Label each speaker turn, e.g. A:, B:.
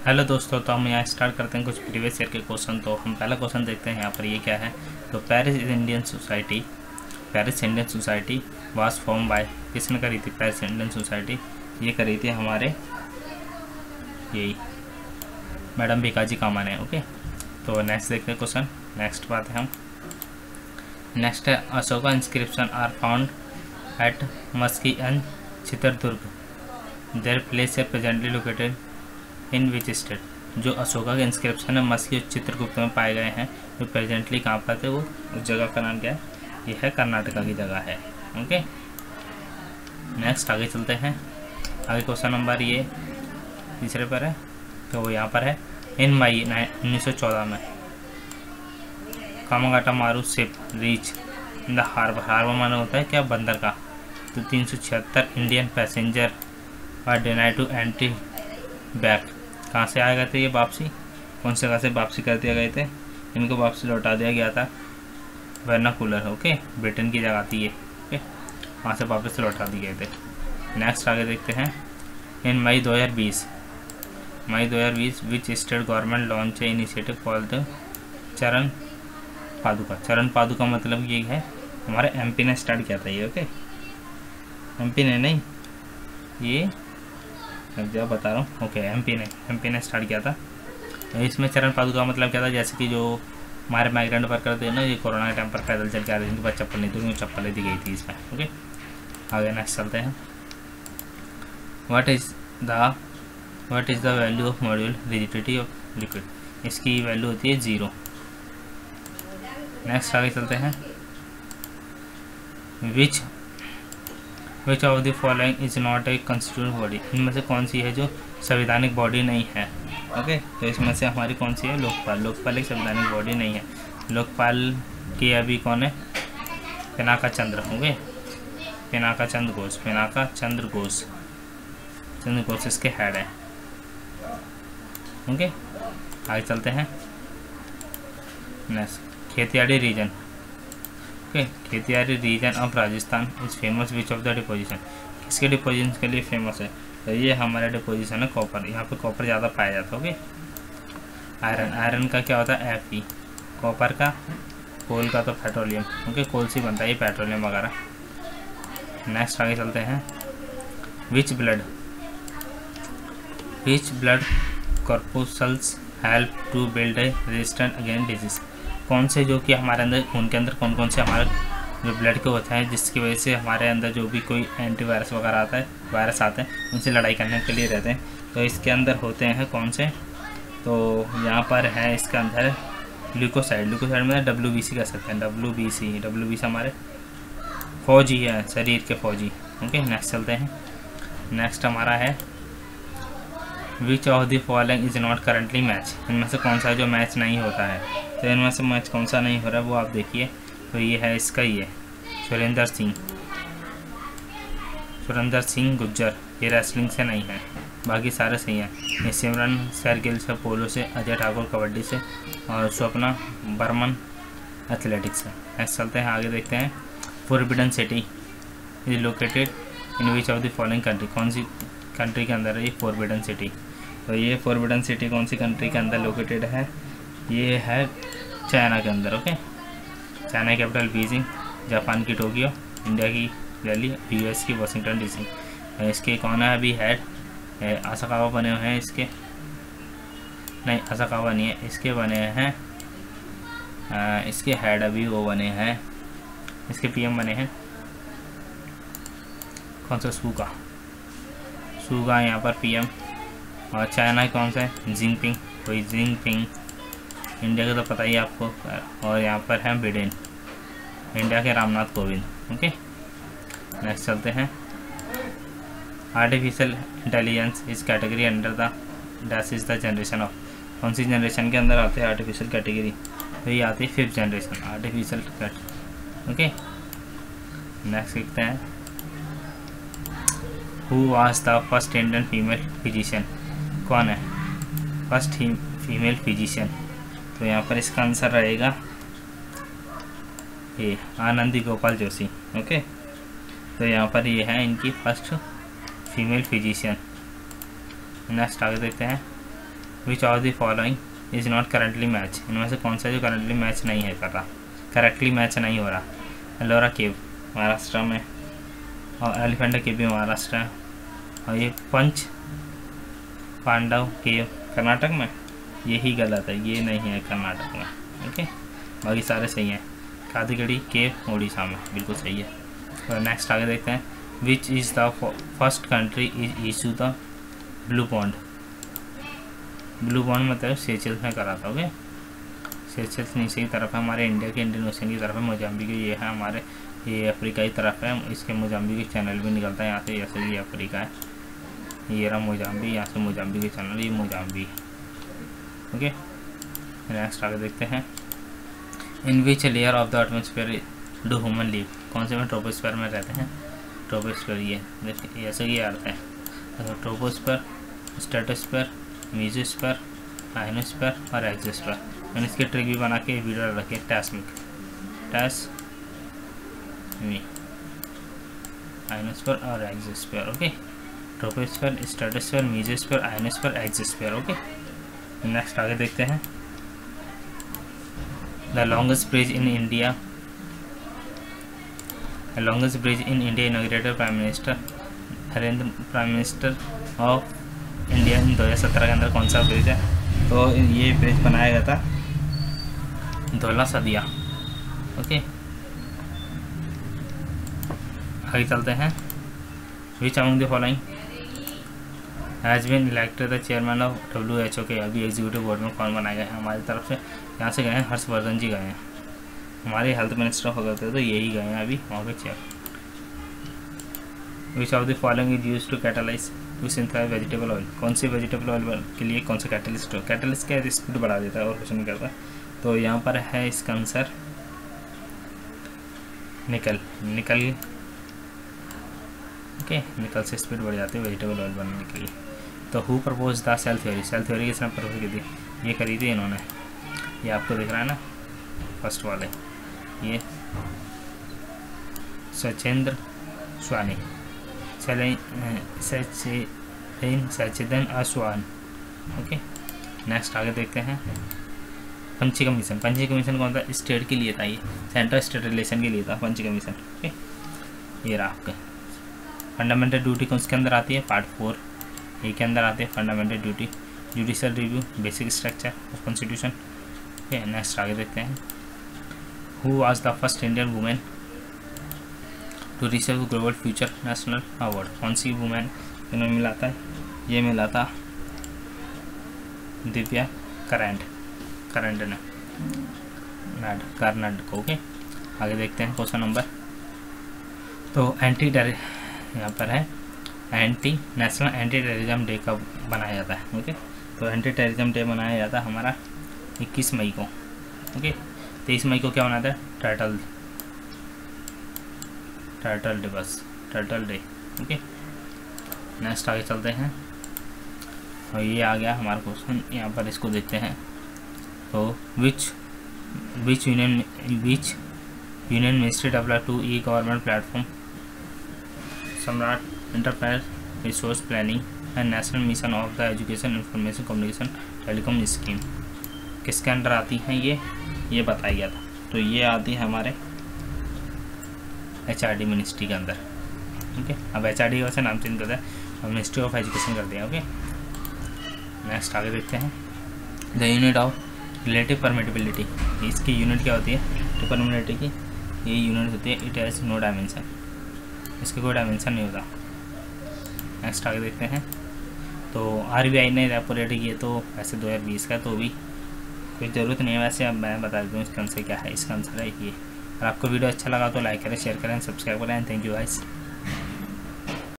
A: Hello दोस्तों, तो हम यहाँ स्टार्ट करते हैं कुछ प्रीवियस ईयर के क्वेश्चन। तो हम पहला क्वेश्चन देखते हैं यहाँ पर ये क्या है। तो Paris Indian society was form by, किसने करी थी पेरिस इंडियन सोसाइटी? ये करी थी हमारे यही मैडम भिकाजी कामा ने। ओके, तो नेक्स्ट देखते हैं क्वेश्चन। नेक्स्ट बात है हम नेक्स्ट है Ashoka inscription are found at Maski and Chitradurga, there place है presently located in which state? जो अशोका के इंस्क्रिप्शन है मस्की और चित्रगुप्त में पाए गए हैं, जो प्रेजेंटली कहाँ पर थे, वो उस जगह का नाम क्या है? ये है कर्नाटका की जगह है। ओके, नेक्स्ट आगे चलते हैं। आगे क्वेश्चन नंबर ये तीसरे पर है, तो वो यहाँ पर है इन मई 1914 में Komagata Maru ship reach in the harbour. Harbour माने होता है क्या? बंदर का। तो 376 Indian passenger are denied to entry back. कहाँ से आए गए थे ये वापसी? कौन से जगह से वापसी कर दिया गए थे? इनको वापसी लौटा दिया गया था वर्नाकुलर। ओके, ब्रिटेन की जगह थी ये। ओके, वहाँ से वापस लौटा दिए गए थे। नेक्स्ट आगे देखते हैं। इन मई 2020 which state government launch a initiative called the चरण पादुका। चरण पादुका मतलब ये है हमारे एमपी ने स्टार्ट किया था ये। ओके, एमपी ने नहीं, ये जब बता रहा हूँ। ओके, एमपी ने स्टार्ट किया था। इसमें चरण पादुका मतलब क्या था? जैसे कि जो हमारे माइग्रेंट वर्कर करते हैं ना, ये कोरोना के टाइम पर पैदल चल के आ रहे थे, जिनके पास चप्पल नहीं थी, उनको चप्पलें दी गई थी इसमें। ओके, आगे नेक्स्ट चलते हैं। What is the value of module rigidity of liquid? इसकी वैल्यू होती है 0। नेक्स्ट आगे चलते हैं। विच of the following is not a constitution body? इनमें से कौन सी है जो संवैधानिक बॉडी नहीं है? ओके, तो इसमें से हमारी कौन सी है? लोकपाल एक संवैधानिक बॉडी नहीं है। लोकपाल की अभी कौन है? पिनाका चंद्र। ओके, पिनाका चंद्र घोष इसके हेड है। ओके, आगे चलते हैं। Next, Khetiyadi region. Okay, Khetiyadi region of Rajasthan is famous which of the deposition? किसके डिपोजिशन के लिए फेमस है? तो ये हमारा डिपोजिशन है कॉपर। यहाँ पे कॉपर ज़्यादा पाया जाता है। ओके, आयरन का क्या होता है? Fe। कॉपर का, कोल का तो पेट्रोलियम। ओके, कोल से बनता है ये पेट्रोलियम वगैरह। नेक्स्ट आगे चलते हैं। Which blood corpuscles help to build a resistant against disease? कौन से जो कि हमारे अंदर खून के अंदर कौन से हमारे जो ब्लड के होते हैं, जिसकी वजह से हमारे अंदर जो भी कोई एंटीवायरस वगैरह आता है, वायरस आते हैं, उनसे लड़ाई करने के लिए रहते हैं। तो इसके अंदर होते हैं कौन से? तो यहाँ पर है इसके अंदर ग्लूकोसाइड में WBC कर सकते हैं। WBC हमारे फौजी है, शरीर के फौजी। ओके, नेक्स्ट चलते हैं। नेक्स्ट हमारा है विच of the following is not currently match? इनमें से कौन सा जो मैच नहीं होता है? तो इनमें से मैच कौन सा नहीं हो रहा है वो आप देखिए। तो ये है इसका, ये सुरेंद्र सिंह गुज्जर, ये रेसलिंग से नहीं है, बाकी सारे सही हैं। ये सिमरन शेरगिल से, पोलो से, अजय ठाकुर कबड्डी से, और स्वप्ना बर्मन एथलेटिक्स से। नेक्स्ट चलते हैं, आगे देखते हैं। Forbidden city is located in which of the following country? कौन सी कंट्री के अंदर है ये फोरबिडन सिटी? तो ये फोरबिडन सिटी कौन सी कंट्री के अंदर लोकेटेड है? ये है चाइना के अंदर। ओके, चाइना की कैपिटल बीजिंग, जापान की टोक्यो, इंडिया की दिल्ली, US की वाशिंगटन DC। इसके कौन है अभी हेड? असाकावा बने हुए हैं इसके, नहीं असाकावा नहीं है, इसके बने हैं इसके हेड अभी वो बने हैं, इसके PM बने हैं कौन सा? सूगा यहाँ पर PM। और चाइना कौन सा है? जिनपिंग। इंडिया का तो पता ही आपको। और यहाँ पर है बिडेन, इंडिया के रामनाथ कोविंद। ओके, नेक्स्ट चलते हैं। आर्टिफिशियल इंटेलिजेंस इस category under the dash is the generation of? कौन सी जनरेशन के अंदर आते हैं आर्टिफिशियल कैटेगरी? तो ये आती है 5th generation artificial. Okay, next देखते हैं। Who was the first Indian female physician? कौन है फर्स्ट फीमेल फिजिशियन? तो यहाँ पर इसका आंसर रहेगा ये आनंदी गोपाल जोशी। ओके, तो यहाँ पर ये है इनकी फर्स्ट फीमेल फिजिशियन। नेक्स्ट आगे देखते हैं। विच of the following is not currently match, इनमें से कौन सा जो करंटली मैच नहीं है कर रहा, करेक्टली मैच नहीं हो रहा। एलोरा केव महाराष्ट्र में, और एलिफेंटा केव भी महाराष्ट्र है, और ये पंच पांडव केव कर्नाटक में, यही गलत है, ये नहीं है कर्नाटक में। ओके, बाकी सारे सही हैं। कादीगढ़ी केव उड़ीसा में, बिल्कुल सही है। और नेक्स्ट आगे देखते हैं, which is the first country is issue the blue bond. Blue bond मतलब सेचेल्स में करा था। ओके, सेचेल्स नीचे की तरफ है हमारे इंडिया के, इंडियन ओशन की तरफ है। मोजाम्बिक ये है हमारे, ये अफ्रीका की तरफ है, इसके मोजाम्बिक चैनल भी निकलता है यहाँ से, जैसे ये अफ्रीका है, ये रहा मोजाम्बिक, यहाँ से मोजाम्बिक चैनल, ये मोजाम्बिक। ओके, नेक्स्ट आगे देखते हैं, in which layer of the atmosphere do human live. कौन से में ट्रोपोस्फेयर में रहते हैं, ट्रोपोस्फेयर ये देखिए ऐसे ही आता है, ट्रोपोस्फेयर, स्ट्रेटोस्फेयर, मेसोस्फेयर, आयनोस्फेयर और एक्सोस्फेयर। मैंने इसके ट्रिक भी बना के वीडियो रखे, टैस्मिक आयनोस्फेयर और exosphere. Okay, troposphere, stratosphere, mesosphere, ionosphere, exosphere. Okay, next आगे देखते हैं, the longest bridge in India, longest bridge in India inaugurated prime minister of India in 2017 के अंदर कौन सा ब्रिज है। तो ये ब्रिज बनाया गया था धौला सदिया। ओके, आगे चलते हैं, which among the following has been elected the chairman of WHO के, अभी एग्जीक्यूटिव बोर्ड में कौन बनाया गया है हमारी तरफ से, यहाँ से गए हैं हर्षवर्धन जी गए हैं, हमारे हेल्थ मिनिस्टर हो गए थे तो यही गए हैं अभी वहाँ पे chair. Which of the following is use to catalyse to synthesise vegetable oil, कौन सी वेजिटेबल ऑयल के लिए कौन सा कैटलिस्ट हो, कैटलिस्ट क्या स्पीड बढ़ा देता है और कुछ नहीं करता। तो यहाँ पर है इसका आंसर निकल। ओके, निकल से स्पीड बढ़ जाती है वेजिटेबल ऑयल बनने के लिए। तो who propose the cell theory, cell theory किसने प्रपोज की थी, ये करी थी इन्होंने, ये आपको दिख रहा है ना फर्स्ट वाले, ये सचेंद्र स्वानी, सचिदन अस्वान। ओके, नेक्स्ट आगे देखते हैं, पंची कमीशन, पंची कमीशन कौन था, स्टेट के लिए था, ये सेंट्रल स्टेट रिलेशन के लिए था पंची कमीशन। ओके, ये रहा आपका फंडामेंटल ड्यूटी कौन उसके अंदर आती है, पार्ट 4 ये के अंदर आती है fundamental duty, judicial review, basic structure of constitution. Okay, next आगे देखते हैं, who was the first Indian women to receive global future national award, कौन सी वुमेन इन्हें मिला था, ये मिला था दिव्या करंड ने कर्नाटक को। ओके, आगे देखते हैं क्वेश्चन नंबर, तो यहाँ पर है नेशनल एंटी टेररिज्म डे कब बनाया जाता है। ओके, तो एंटी टेररिज्म डे मनाया जाता है हमारा 21 मई को। ओके, 23 मई को क्या मनाता है, टर्टल दिवस, टर्टल डे। ओके, नेक्स्ट आगे चलते हैं, और ये आ गया हमारा क्वेश्चन, यहाँ पर इसको देखते हैं। तो which union ministry develop two e government platform Samrat enterprise resource planning and national mission of the education information communication telecom scheme, किसके अंडर आती हैं ये बताया गया था। तो ये आती है हमारे HRD मिनिस्ट्री के अंदर। ओके, अब HRD वैसे नाम चेंज करता है और मिनिस्ट्री ऑफ एजुकेशन कर दिया। ओके, नेक्स्ट आगे देखते हैं, द यूनिट ऑफ रिलेटिव परमिटेबिलिटी, इसकी यूनिट क्या होती है, परमिटेबिलिटी की ये यूनिट होती है, इट हैज़ नो डायमेंशन, इसका कोई डायमेंशन नहीं होता। नेक्स्ट आगे देखते हैं, तो RBI ने रेपो रेट किए तो वैसे 2020 का, तो भी कोई ज़रूरत नहीं है वैसे, अब मैं बता देता हूँ इसका आंसर क्या है, इसका आंसर है ये। और आपको वीडियो अच्छा लगा तो लाइक करें, शेयर करें, सब्सक्राइब करें। Thank you guys.